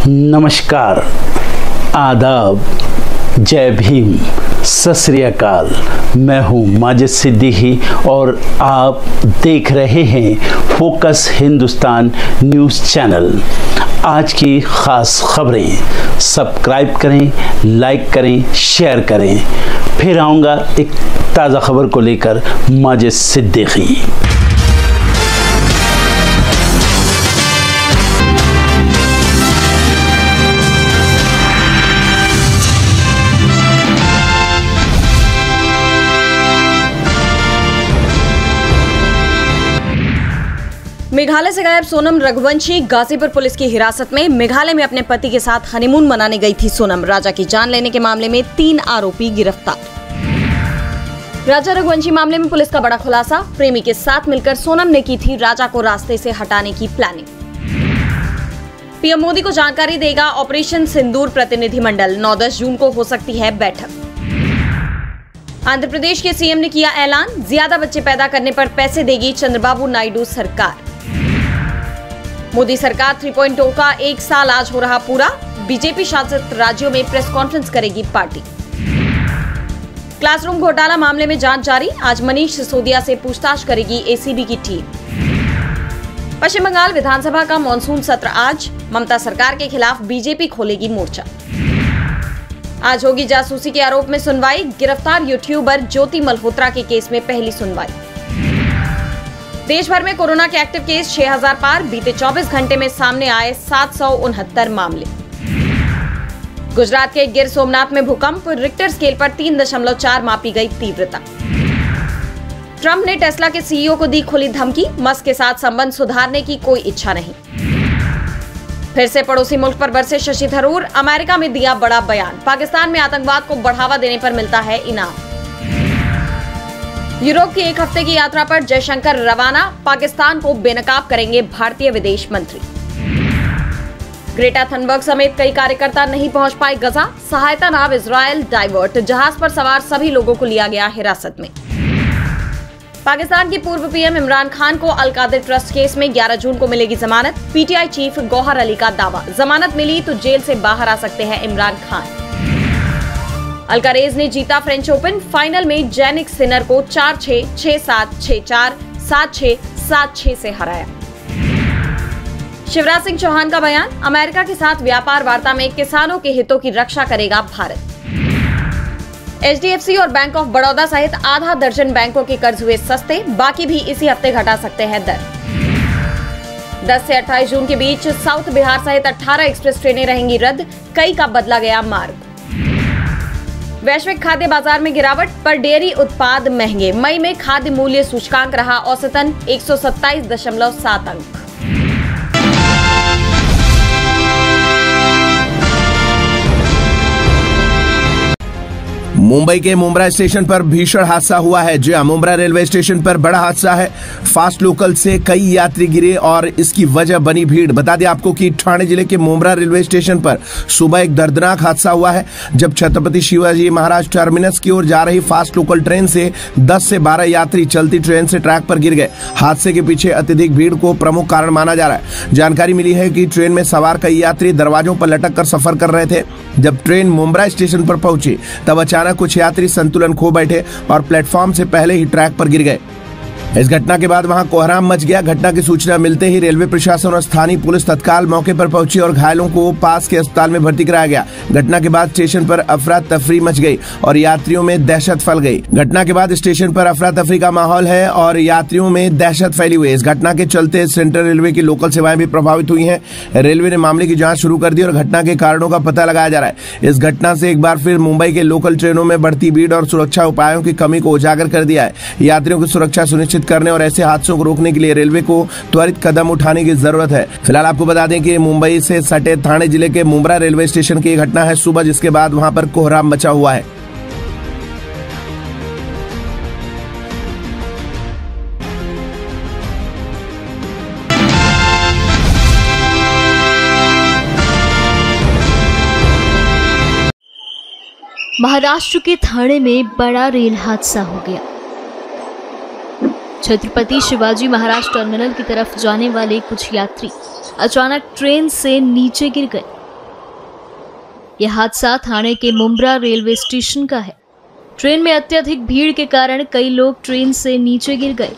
नमस्कार, आदाब, जय भीम, सत श्री अकाल। मैं हूं माजिद सिद्दीकी और आप देख रहे हैं फोकस हिंदुस्तान न्यूज़ चैनल। आज की ख़ास खबरें सब्सक्राइब करें, लाइक करें, शेयर करें। फिर आऊँगा एक ताज़ा खबर को लेकर माजिद सिद्दीकी। मेघालय से गायब सोनम रघुवंशी गाजीपुर पुलिस की हिरासत में। मेघालय में अपने पति के साथ हनीमून मनाने गई थी सोनम। राजा की जान लेने के मामले में 3 आरोपी गिरफ्तार। राजा रघुवंशी मामले में पुलिस का बड़ा खुलासा। प्रेमी के साथ मिलकर सोनम ने की थी राजा को रास्ते से हटाने की प्लानिंग। पीएम मोदी को जानकारी देगा ऑपरेशन सिंदूर प्रतिनिधिमंडल। 9-10 जून को हो सकती है बैठक। आंध्र प्रदेश के सीएम ने किया ऐलान, ज्यादा बच्चे पैदा करने पर पैसे देगी चंद्रबाबू नायडू सरकार। मोदी सरकार 3.0 का 1 साल आज हो रहा पूरा। बीजेपी शासित राज्यों में प्रेस कॉन्फ्रेंस करेगी पार्टी। क्लासरूम घोटाला मामले में जांच जारी। आज मनीष सिसोदिया से पूछताछ करेगी एसीबी की टीम। पश्चिम बंगाल विधानसभा का मॉनसून सत्र आज। ममता सरकार के खिलाफ बीजेपी खोलेगी मोर्चा। आज होगी जासूसी के आरोप में सुनवाई। गिरफ्तार यूट्यूबर ज्योति मल्होत्रा के केस में पहली सुनवाई। देश भर में कोरोना के एक्टिव केस 6000 पार। बीते 24 घंटे में सामने आए 769 मामले। गुजरात के गिर सोमनाथ में भूकंप। रिक्टर स्केल पर 3.4 मापी गई तीव्रता। ट्रंप ने टेस्ला के सीईओ को दी खुली धमकी। मस्क के साथ संबंध सुधारने की कोई इच्छा नहीं। फिर से पड़ोसी मुल्क पर बरसे शशि थरूर। अमेरिका में दिया बड़ा बयान। पाकिस्तान में आतंकवाद को बढ़ावा देने पर मिलता है इनाम। यूरोप की 1 हफ्ते की यात्रा पर जयशंकर रवाना। पाकिस्तान को बेनकाब करेंगे भारतीय विदेश मंत्री। ग्रेटा थनबर्ग समेत कई कार्यकर्ता नहीं पहुंच पाए गजा। सहायता नाव इजरायल डाइवर्ट। जहाज पर सवार सभी लोगों को लिया गया हिरासत में। पाकिस्तान की पूर्व पीएम इमरान खान को अल कादिर ट्रस्ट केस में 11 जून को मिलेगी जमानत। पीटीआई चीफ गौहर अली का दावा, जमानत मिली तो जेल से बाहर आ सकते हैं इमरान खान। अल्कारेज ने जीता फ्रेंच ओपन। फाइनल में जेनिक सिनर को 4-6, 6-7, 6-4, 7-6, 7-6 से हराया। शिवराज सिंह चौहान का बयान, अमेरिका के साथ व्यापार वार्ता में किसानों के हितों की रक्षा करेगा भारत। एचडीएफसी और बैंक ऑफ बड़ौदा सहित आधा दर्जन बैंकों के कर्ज हुए सस्ते। बाकी भी इसी हफ्ते घटा सकते हैं दर। 10 से 28 जून के बीच साउथ बिहार सहित 18 एक्सप्रेस ट्रेनें रहेंगी रद्द। कई का बदला गया मार्ग। वैश्विक खाद्य बाजार में गिरावट पर डेयरी उत्पाद महंगे। मई में खाद्य मूल्य सूचकांक रहा औसतन 127.7 अंक। मुंबई के मुंब्रा स्टेशन पर भीषण हादसा हुआ है। जी हां, मुंब्रा रेलवे स्टेशन पर बड़ा हादसा है। फास्ट लोकल से कई यात्री गिरे और इसकी वजह बनी भीड़। बता दें आपको कि ठाणे जिले के मुंब्रा रेलवे स्टेशन पर सुबह एक दर्दनाक हादसा हुआ है, जब छत्रपति शिवाजी महाराज टर्मिनस की ओर जा रही फास्ट लोकल ट्रेन से 10 से 12 यात्री चलती ट्रेन से ट्रैक पर गिर गए। हादसे के पीछे अत्यधिक भीड़ को प्रमुख कारण माना जा रहा है। जानकारी मिली है कि ट्रेन में सवार कई यात्री दरवाजों पर लटक कर सफर कर रहे थे। जब ट्रेन मुंब्रा स्टेशन पर पहुंची तब अचानक कुछ यात्री संतुलन खो बैठे और प्लेटफॉर्म से पहले ही ट्रैक पर गिर गए। इस घटना के बाद वहां कोहराम मच गया। घटना की सूचना मिलते ही रेलवे प्रशासन और स्थानीय पुलिस तत्काल मौके पर पहुंची और घायलों को पास के अस्पताल में भर्ती कराया गया। घटना के बाद स्टेशन पर अफरा तफरी मच गई और यात्रियों में दहशत फैल गई। घटना के बाद स्टेशन पर अफरा तफरी का माहौल है और यात्रियों में दहशत फैली हुई है। इस घटना के चलते सेंट्रल रेलवे की लोकल सेवाएं भी प्रभावित हुई है। रेलवे ने मामले की जाँच शुरू कर दी और घटना के कारणों का पता लगाया जा रहा है। इस घटना से एक बार फिर मुंबई के लोकल ट्रेनों में बढ़ती भीड़ और सुरक्षा उपायों की कमी को उजागर कर दिया है। यात्रियों की सुरक्षा सुनिश्चित करने और ऐसे हादसों को रोकने के लिए रेलवे को त्वरित कदम उठाने की जरूरत है। फिलहाल आपको बता दें कि मुंबई से सटे ठाणे जिले के मुंब्रा रेलवे स्टेशन की घटना है सुबह, जिसके बाद वहां पर कोहराम मचा हुआ है। महाराष्ट्र के ठाणे में बड़ा रेल हादसा हो गया। छत्रपति शिवाजी महाराज टर्मिनल की तरफ जाने वाले कुछ यात्री अचानक ट्रेन से नीचे गिर गए। यह हादसा ठाणे के मुंब्रा रेलवे स्टेशन का है। ट्रेन में अत्यधिक भीड़ के कारण कई लोग ट्रेन से नीचे गिर गए।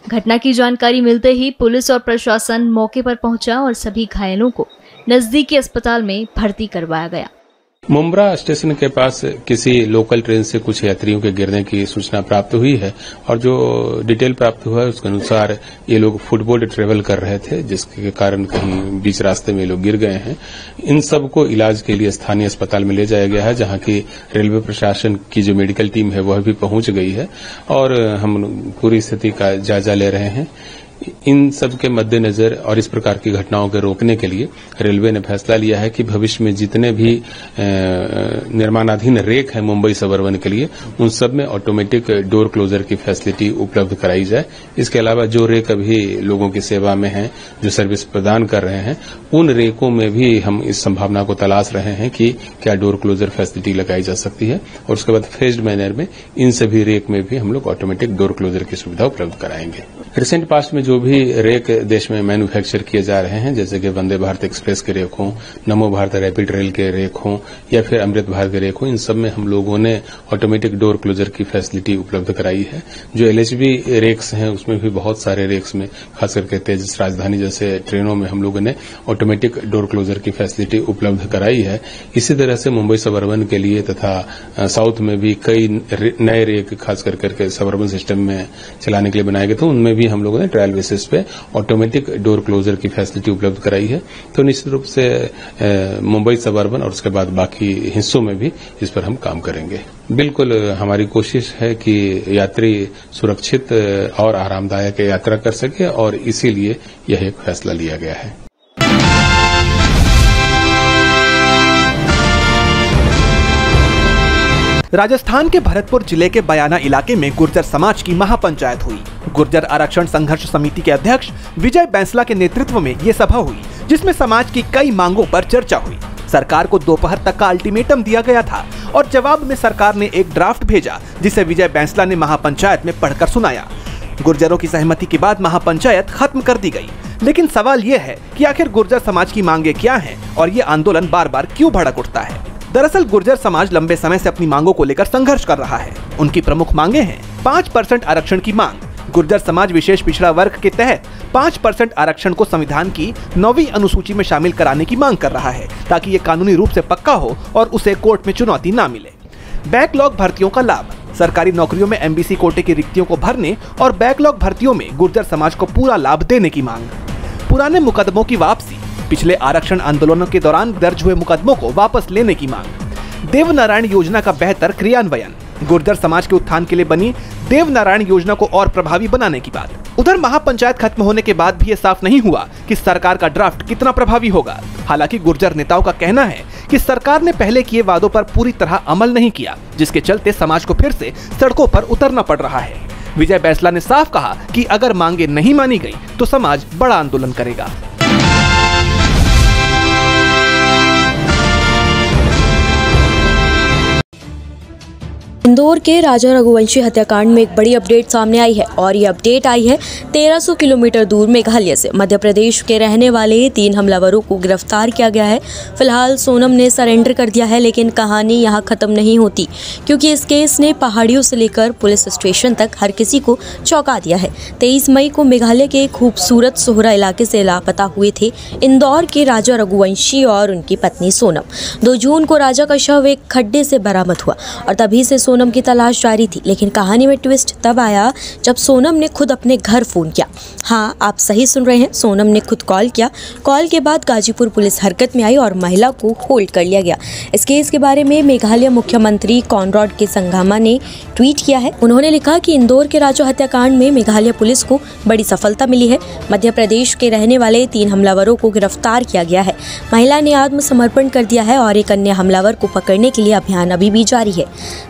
घटना की जानकारी मिलते ही पुलिस और प्रशासन मौके पर पहुंचा और सभी घायलों को नजदीकी अस्पताल में भर्ती करवाया गया। मुंब्रा स्टेशन के पास किसी लोकल ट्रेन से कुछ यात्रियों के गिरने की सूचना प्राप्त हुई है और जो डिटेल प्राप्त हुआ है उसके अनुसार ये लोग फुटबॉल ट्रेवल कर रहे थे, जिसके कारण कहीं बीच रास्ते में लोग गिर गए हैं। इन सबको इलाज के लिए स्थानीय अस्पताल में ले जाया गया है, जहां की रेलवे प्रशासन की जो मेडिकल टीम है वह भी पहुंच गई है और हम पूरी स्थिति का जायजा ले रहे हैं। इन सब के मद्देनजर और इस प्रकार की घटनाओं के रोकने के लिए रेलवे ने फैसला लिया है कि भविष्य में जितने भी निर्माणाधीन रेक है मुंबई सबअर्बन के लिए, उन सब में ऑटोमेटिक डोर क्लोजर की फैसिलिटी उपलब्ध कराई जाए। इसके अलावा जो रेक अभी लोगों की सेवा में हैं, जो सर्विस प्रदान कर रहे हैं, उन रेकों में भी हम इस संभावना को तलाश रहे हैं कि क्या डोर क्लोजर फैसिलिटी लगाई जा सकती है और उसके बाद फेज्ड मैनर में इन सभी रेक में भी हम लोग ऑटोमेटिक डोर क्लोजर की सुविधा उपलब्ध कराएंगे। रिसेंट पास्ट में जो भी रेक देश में मैन्युफैक्चर किए जा रहे हैं, जैसे कि वंदे भारत एक्सप्रेस के रेक हों, नमो भारत रैपिड रेल के रेक हों या फिर अमृत भारत के रेक हों, इन सब में हम लोगों ने ऑटोमेटिक डोर क्लोजर की फैसिलिटी उपलब्ध कराई है। जो एलएचबी रेक्स हैं उसमें भी बहुत सारे रेक्स में, खास करके तेजस राजधानी जैसे ट्रेनों में हम लोगों ने ऑटोमेटिक डोर क्लोजर की फैसिलिटी उपलब्ध कराई है। इसी तरह से मुंबई सबअर्बन के लिए तथा साउथ में भी कई नए रेक खास करके सबअर्बन सिस्टम में चलाने के लिए बनाए गए थे, उनमें भी हम लोगों ने ट्रायल बेसिस पे ऑटोमेटिक डोर क्लोजर की फैसिलिटी उपलब्ध कराई है। तो निश्चित रूप से मुंबई सबअर्बन और उसके बाद बाकी हिस्सों में भी इस पर हम काम करेंगे। बिल्कुल हमारी कोशिश है कि यात्री सुरक्षित और आरामदायक यात्रा कर सके और इसीलिए यह एक फैसला लिया गया है। राजस्थान के भरतपुर जिले के बयाना इलाके में गुर्जर समाज की महापंचायत हुई। गुर्जर आरक्षण संघर्ष समिति के अध्यक्ष विजय बैंसला के नेतृत्व में ये सभा हुई, जिसमें समाज की कई मांगों पर चर्चा हुई। सरकार को दोपहर तक का अल्टीमेटम दिया गया था और जवाब में सरकार ने एक ड्राफ्ट भेजा, जिसे विजय बैंसला ने महापंचायत में पढ़कर सुनाया। गुर्जरों की सहमति के बाद महापंचायत खत्म कर दी गई। लेकिन सवाल ये है कि आखिर गुर्जर समाज की मांगे क्या हैं और ये आंदोलन बार बार क्यों भड़क उठता है। दरअसल गुर्जर समाज लंबे समय से अपनी मांगों को लेकर संघर्ष कर रहा है। उनकी प्रमुख मांगे हैं 5% आरक्षण की मांग। गुर्जर समाज विशेष पिछड़ा वर्ग के तहत 5% आरक्षण को संविधान की 9वीं अनुसूची में शामिल कराने की मांग कर रहा है, ताकि ये कानूनी रूप से पक्का हो और उसे कोर्ट में चुनौती न मिले। बैकलॉग भर्तियों का लाभ। सरकारी नौकरियों में एमबीसी कोटे की रिक्तियों को भरने और बैकलॉग भर्तियों में गुर्जर समाज को पूरा लाभ देने की मांग। पुराने मुकदमों की वापसी। पिछले आरक्षण आंदोलनों के दौरान दर्ज हुए मुकदमों को वापस लेने की मांग। देवनारायण योजना का बेहतर क्रियान्वयन। गुर्जर समाज के उत्थान के लिए बनी देवनारायण योजना को और प्रभावी बनाने की बात। उधर महापंचायत खत्म होने के बाद भी ये साफ नहीं हुआ कि सरकार का ड्राफ्ट कितना प्रभावी होगा। हालांकि गुर्जर नेताओं का कहना है कि सरकार ने पहले किए वादों पर पूरी तरह अमल नहीं किया, जिसके चलते समाज को फिर से सड़कों पर उतरना पड़ रहा है। विजय बैंसला ने साफ कहा कि अगर मांगे नहीं मानी गई तो समाज बड़ा आंदोलन करेगा। इंदौर के राजा रघुवंशी हत्याकांड में एक बड़ी अपडेट सामने आई है और ये अपडेट आई है 1300 किलोमीटर दूर मेघालय से। मध्य प्रदेश के रहने वाले 3 हमलावरों को गिरफ्तार किया गया है। फिलहाल सोनम ने सरेंडर कर दिया है, लेकिन कहानी यहाँ खत्म नहीं होती, क्योंकि इस केस ने पहाड़ियों से लेकर पुलिस स्टेशन तक हर किसी को चौंका दिया है। 23 मई को मेघालय के खूबसूरत सोहरा इलाके से लापता हुए थे इंदौर के राजा रघुवंशी और उनकी पत्नी सोनम। 2 जून को राजा का शव एक खड्डे से बरामद हुआ और तभी से सोनम की तलाश जारी थी। लेकिन कहानी में ट्विस्ट तब आया जब सोनम ने खुद अपने घर फोन किया। हाँ, आप सही सुन रहे हैं, सोनम ने खुद कॉल किया। कॉल के बाद गाजीपुर पुलिस हरकत में आई और महिला को होल्ड कर लिया गया। इस केस के बारे में मेघालय मुख्यमंत्री कॉनराड के संगमा ने ट्वीट किया है। उन्होंने लिखा कि इंदौर के राजा हत्याकांड में मेघालय पुलिस को बड़ी सफलता मिली है। मध्य प्रदेश के रहने वाले 3 हमलावरों को गिरफ्तार किया गया है। महिला ने आत्मसमर्पण कर दिया है और एक अन्य हमलावर को पकड़ने के लिए अभियान अभी भी जारी है।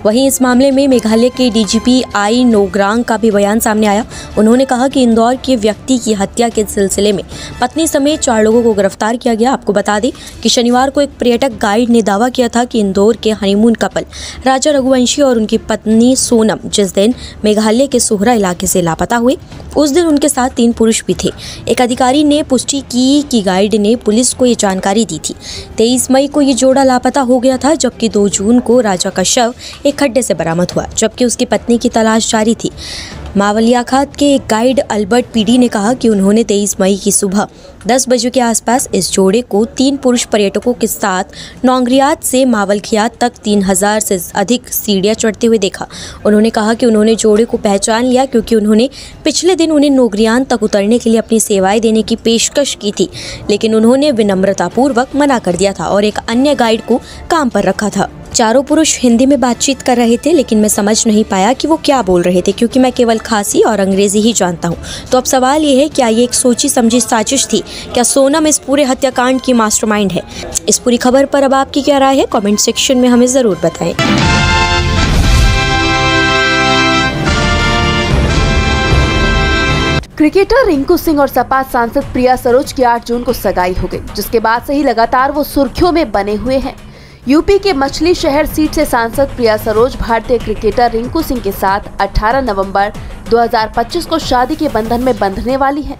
वहीं इस मामले में मेघालय के डीजीपी आई नोग्रांग का भी बयान सामने आया। उन्होंने कहा कि इंदौर के व्यक्ति की हत्या के सिलसिले में पत्नी समेत 4 लोगों को गिरफ्तार किया गया। आपको बता दें कि शनिवार को एक पर्यटक गाइड ने दावा किया था कि इंदौर के हनीमून कपल राजा रघुवंशी और उनकी पत्नी सोनम जिस दिन मेघालय के सोहरा इलाके से लापता हुए, उस दिन उनके साथ 3 पुरुष भी थे। एक अधिकारी ने पुष्टि की कि गाइड ने पुलिस को ये जानकारी दी थी। 23 मई को ये जोड़ा लापता हो गया था, जबकि 2 जून को राजा का शव एक खड्डे से बरामद हुआ, जबकि उसकी पत्नी की तलाश जारी थी। मावलियाखात के गाइड अल्बर्ट पीडी ने कहा कि उन्होंने 23 मई की सुबह 10 बजे के आसपास इस जोड़े को 3 पुरुष पर्यटकों के साथ नौंगरियात से मावलखियात तक 3000 से अधिक सीढ़ियां चढ़ते हुए देखा। उन्होंने कहा कि उन्होंने जोड़े को पहचान लिया क्योंकि उन्होंने पिछले दिन उन्हें नौगरियान तक उतरने के लिए अपनी सेवाएं देने की पेशकश की थी, लेकिन उन्होंने विनम्रतापूर्वक मना कर दिया था और एक अन्य गाइड को काम पर रखा था। चारों पुरुष हिंदी में बातचीत कर रहे थे, लेकिन मैं समझ नहीं पाया कि वो क्या बोल रहे थे क्योंकि मैं केवल खासी और अंग्रेजी ही जानता हूँ। तो अब सवाल ये है, क्या ये एक सोची समझी साजिश थी? क्या सोनम इस पूरे हत्याकांड की मास्टरमाइंड है? इस पूरी खबर पर अब आपकी क्या राय है? कमेंट सेक्शन में हमें जरूर बताएं। क्रिकेटर रिंकू सिंह और सपा सांसद प्रिया सरोज की 8 जून को सगाई हो गई, जिसके बाद से ही लगातार वो सुर्खियों में बने हुए हैं। यूपी के मछली शहर सीट से सांसद प्रिया सरोज भारतीय क्रिकेटर रिंकू सिंह के साथ 18 नवंबर 2025 को शादी के बंधन में बंधने वाली हैं।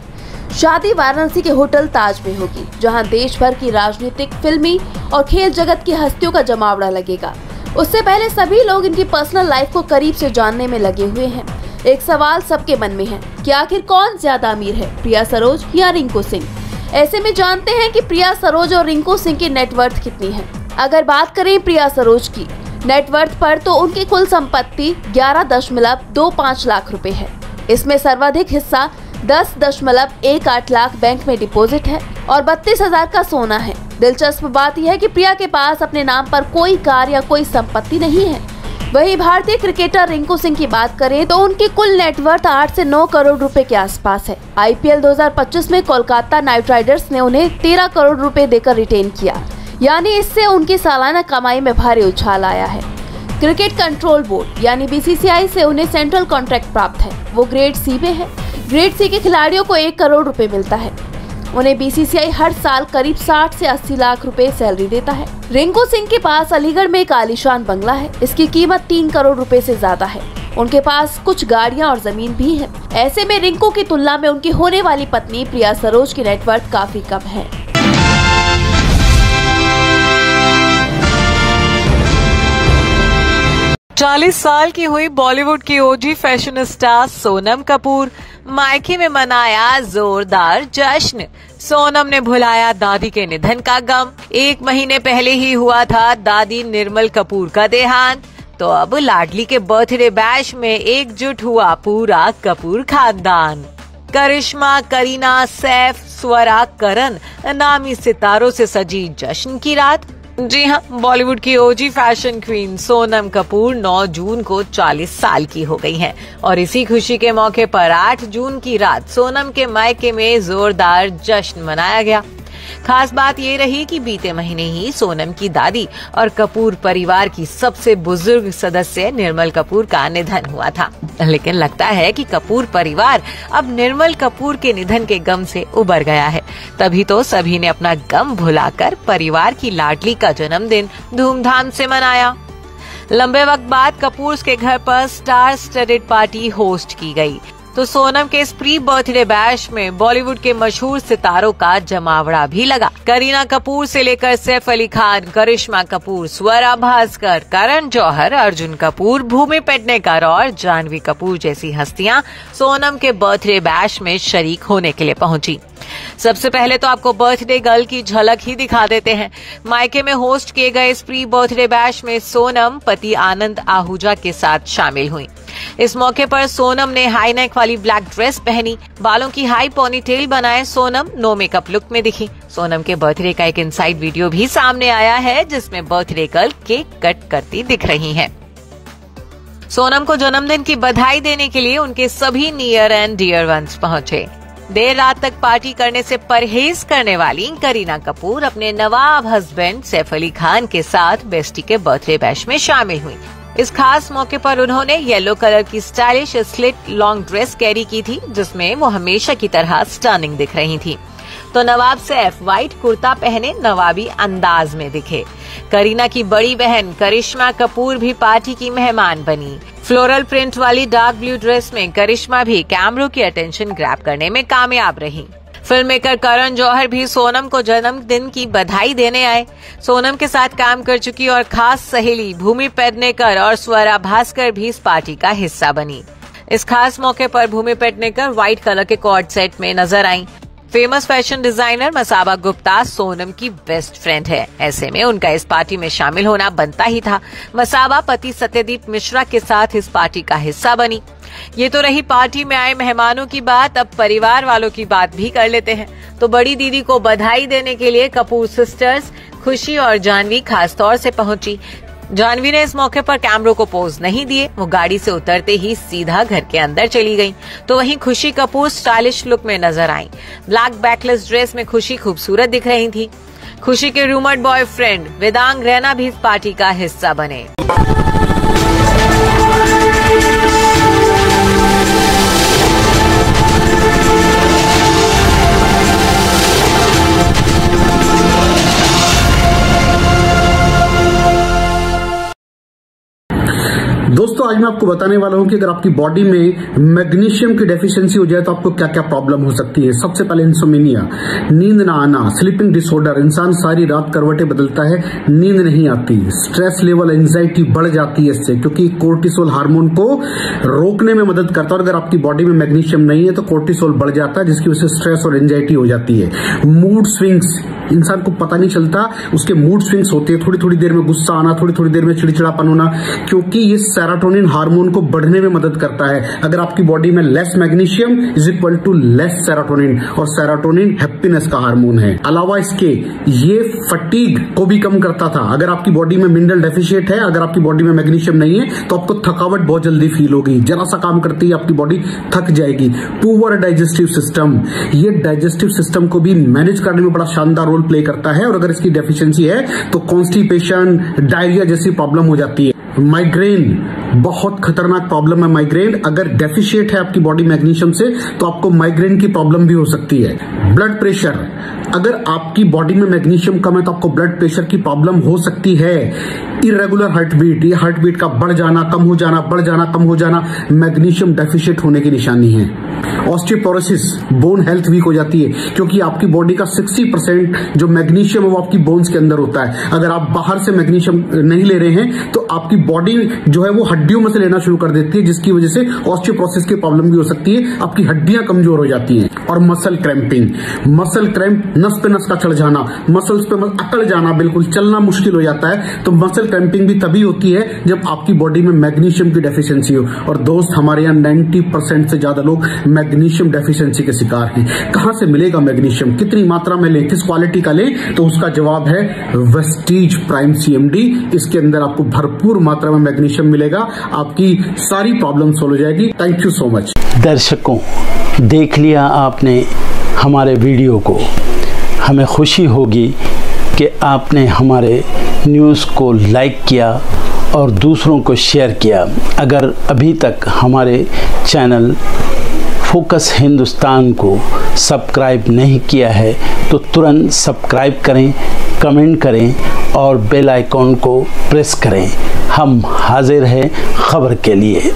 शादी वाराणसी के होटल ताज में होगी, जहां देश भर की राजनीतिक, फिल्मी और खेल जगत की हस्तियों का जमावड़ा लगेगा। उससे पहले सभी लोग इनकी पर्सनल लाइफ को करीब से जानने में लगे हुए हैं। एक सवाल सबके मन में है कि आखिर कौन ज्यादा अमीर है, प्रिया सरोज या रिंकू सिंह? ऐसे में जानते हैं कि प्रिया सरोज और रिंकू सिंह की नेटवर्थ कितनी है। अगर बात करें प्रिया सरोज की नेटवर्थ पर, तो उनकी कुल संपत्ति 11.25 लाख रुपए है। इसमें सर्वाधिक हिस्सा 10.18 लाख बैंक में डिपॉजिट है और 32,000 का सोना है। दिलचस्प बात यह है कि प्रिया के पास अपने नाम पर कोई कार या कोई संपत्ति नहीं है। वहीं भारतीय क्रिकेटर रिंकू सिंह की बात करें तो उनकी कुल नेटवर्थ 8 से 9 करोड़ रुपए के आसपास है। IPL 2025 में कोलकाता नाइट राइडर्स ने उन्हें 13 करोड़ रुपए देकर रिटेन किया, यानी इससे उनकी सालाना कमाई में भारी उछाल आया है। क्रिकेट कंट्रोल बोर्ड यानी BCCI से उन्हें सेंट्रल कॉन्ट्रैक्ट प्राप्त है, वो ग्रेड C में है। ग्रेड C के खिलाड़ियों को 1 करोड़ रुपए मिलता है। उन्हें BCCI हर साल करीब 60 से 80 लाख रुपए सैलरी देता है। रिंकू सिंह के पास अलीगढ़ में एक आलीशान बंगला है, इसकी कीमत 3 करोड़ रुपए से ज्यादा है। उनके पास कुछ गाड़ियां और जमीन भी है। ऐसे में रिंकू की तुलना में उनकी होने वाली पत्नी प्रिया सरोज की नेटवर्थ काफी कम है। चालीस साल की हुई बॉलीवुड की ओजी फैशन स्टार सोनम कपूर मायके में मनाया जोरदार जश्न। सोनम ने भुलाया दादी के निधन का गम। 1 महीने पहले ही हुआ था दादी निर्मल कपूर का देहांत, तो अब लाडली के बर्थडे बैश में एकजुट हुआ पूरा कपूर खानदान। करिश्मा, करीना, सैफ, स्वरा, करण नामी सितारों से सजी जश्न की रात। जी हाँ, बॉलीवुड की ओजी फैशन क्वीन सोनम कपूर 9 जून को 40 साल की हो गई हैं और इसी खुशी के मौके पर 8 जून की रात सोनम के मायके में जोरदार जश्न मनाया गया। खास बात ये रही कि बीते महीने ही सोनम की दादी और कपूर परिवार की सबसे बुजुर्ग सदस्य निर्मल कपूर का निधन हुआ था, लेकिन लगता है कि कपूर परिवार अब निर्मल कपूर के निधन के गम से उबर गया है। तभी तो सभी ने अपना गम भुलाकर परिवार की लाडली का जन्मदिन धूमधाम से मनाया। लंबे वक्त बाद कपूर्स के घर पर स्टार स्टडेड पार्टी होस्ट की गई, तो सोनम के इस प्री बर्थडे बैश में बॉलीवुड के मशहूर सितारों का जमावड़ा भी लगा। करीना कपूर से लेकर सैफ अली खान, करिश्मा कपूर, स्वरा भास्कर, करण जौहर, अर्जुन कपूर, भूमि पेडनेकर और जानवी कपूर जैसी हस्तियां सोनम के बर्थडे बैश में शरीक होने के लिए पहुंची। सबसे पहले तो आपको बर्थडे गर्ल की झलक ही दिखा देते हैं। मायके में होस्ट किए गए इस प्री बर्थडे बैश में सोनम पति आनंद आहूजा के साथ शामिल हुई। इस मौके पर सोनम ने हाई नेक वाली ब्लैक ड्रेस पहनी, बालों की हाई पोनीटेल बनाए सोनम नो मेकअप लुक में दिखी। सोनम के बर्थडे का एक इनसाइड वीडियो भी सामने आया है, जिसमें बर्थडे गर्ल केक कट करती दिख रही हैं। सोनम को जन्मदिन की बधाई देने के लिए उनके सभी नियर एंड डियर वंस पहुंचे। देर रात तक पार्टी करने से परहेज करने वाली करीना कपूर अपने नवाब हस्बैंड सैफ अली खान के साथ बेस्टी के बर्थडे बैश में शामिल हुई। इस खास मौके पर उन्होंने येलो कलर की stylish slit long dress carry की थी, जिसमें वो हमेशा की तरह स्टनिंग दिख रही थी। तो नवाब सैफ व्हाइट कुर्ता पहने नवाबी अंदाज में दिखे। करीना की बड़ी बहन करिश्मा कपूर भी पार्टी की मेहमान बनी। फ्लोरल प्रिंट वाली डार्क ब्लू ड्रेस में करिश्मा भी कैमरों की अटेंशन ग्रैब करने में कामयाब रही। फिल्म मेकर करण जौहर भी सोनम को जन्मदिन की बधाई देने आए। सोनम के साथ काम कर चुकी और खास सहेली भूमि पेडनेकर और स्वरा भास्कर भी इस पार्टी का हिस्सा बनी। इस खास मौके पर भूमि पेडनेकर व्हाइट कलर के कॉर्ड सेट में नजर आई। Famous fashion designer Masaba Gupta Sonam की बेस्ट फ्रेंड है, ऐसे में उनका इस पार्टी में शामिल होना बनता ही था। मसाबा पति सत्यदीप मिश्रा के साथ इस पार्टी का हिस्सा बनी। ये तो रही पार्टी में आए मेहमानों की बात, अब परिवार वालों की बात भी कर लेते हैं। तो बड़ी दीदी को बधाई देने के लिए कपूर सिस्टर्स खुशी और जानवी खास तौर से पहुंची। जानवी ने इस मौके पर कैमरों को पोज नहीं दिए, वो गाड़ी से उतरते ही सीधा घर के अंदर चली गई। तो वहीं खुशी कपूर स्टाइलिश लुक में नजर आई। ब्लैक बैकलेस ड्रेस में खुशी खूबसूरत दिख रही थी। खुशी के रूमर्ड बॉयफ्रेंड वेदांग रैना भी इस पार्टी का हिस्सा बने। दोस्तों आज मैं आपको बताने वाला हूं कि अगर आपकी बॉडी में मैग्नीशियम की डेफिशिएंसी हो जाए तो आपको क्या क्या प्रॉब्लम हो सकती है। सबसे पहले इंसोमेनिया, नींद ना आना, स्लीपिंग डिसऑर्डर, इंसान सारी रात करवटें बदलता है, नींद नहीं आती, स्ट्रेस लेवल, एंजाइटी बढ़ जाती है इससे, क्योंकि कोर्टिसोल हार्मोन को रोकने में मदद करता है। और अगर आपकी बॉडी में मैग्नीशियम नहीं है तो कोर्टिसोल बढ़ जाता है, जिसकी वजह से स्ट्रेस और एंजाइटी हो जाती है। मूड स्विंग्स, इंसान को पता नहीं चलता उसके मूड स्विंग्स होते हैं, थोड़ी थोड़ी देर में गुस्सा आना, थोड़ी थोड़ी देर में चिड़चिड़ापन होना, क्योंकि ये सेरोटोनिन हार्मोन को बढ़ने में मदद करता है। अगर आपकी बॉडी में less magnesium is equal to less serotonin, और सेरोटोनिन हैप्पीनेस का हार्मोन है। अलावा इसके ये फटीग को भी कम करता था। अगर आपकी बॉडी में मिनरल डेफिशिएट है, अगर आपकी बॉडी में मैग्नीशियम नहीं है तो आपको थकावट बहुत जल्दी फील होगी, जरा सा काम करती है आपकी बॉडी थक जाएगी। पुअर डाइजेस्टिव सिस्टम, ये डाइजेस्टिव सिस्टम को भी मैनेज करने में बड़ा शानदार रोल प्ले करता है, और अगर इसकी डेफिशिएंसी है तो कॉन्स्टिपेशन, डायरिया जैसी प्रॉब्लम हो जाती है। माइग्रेन बहुत खतरनाक प्रॉब्लम है। माइग्रेन अगर डेफिशिएट है आपकी बॉडी मैग्नीशियम से तो आपको माइग्रेन की प्रॉब्लम भी हो सकती है। ब्लड प्रेशर, अगर आपकी बॉडी में मैग्नीशियम कम है तो आपको ब्लड प्रेशर की प्रॉब्लम हो सकती है। इरेगुलर हार्टबीट, ये हार्टबीट का बढ़ जाना, कम हो जाना, बढ़ जाना, कम हो जाना, मैग्नीशियम डेफिशिएट होने की निशानी है। ऑस्टियोपोरोसिस, बोन हेल्थ वीक हो जाती है, क्योंकि आपकी बॉडी का 60% जो मैग्नीशियम है वो आपकी बोन्स के अंदर होता है। अगर आप बाहर से मैग्नीशियम नहीं ले रहे हैं तो आपकी बॉडी जो है वो हड्डियों में से लेना शुरू कर देती है, जिसकी वजह से ऑस्टियोपोरोसिस की प्रॉब्लम भी हो सकती है, आपकी हड्डियां कमजोर हो जाती हैं। और मसल क्रैम्पिंग, मसल क्रैम्प, नस पे नस का चढ़ जाना, मसल्स पे अकड़ जाना, बिल्कुल चलना मुश्किल हो जाता है। तो मसल क्रैम्पिंग भी तभी होती है जब आपकी बॉडी में मैग्नीशियम की डेफिशिएंसी हो। और दोस्त, हमारे यहाँ 90% से ज्यादा लोग मैग्नीशियम डेफिशिएंसी के शिकार हैं। कहां से मिलेगा मैग्नीशियम, कितनी मात्रा में लें, किस क्वालिटी का लें? तो उसका जवाब है वेस्टीज प्राइम CMD। इसके अंदर आपको भरपूर मात्रा में मैग्नीशियम मिलेगा, आपकी सारी प्रॉब्लम सॉल्व हो जाएगी। Thank you so much. दर्शकों, देख लिया आपने हमारे वीडियो को। हमें खुशी होगी कि आपने हमारे न्यूज़ को लाइक किया और दूसरों को शेयर किया। अगर अभी तक हमारे चैनल फोकस हिंदुस्तान को सब्सक्राइब नहीं किया है तो तुरंत सब्सक्राइब करें, कमेंट करें और बेल आइकॉन को प्रेस करें। हम हाजिर हैं खबर के लिए।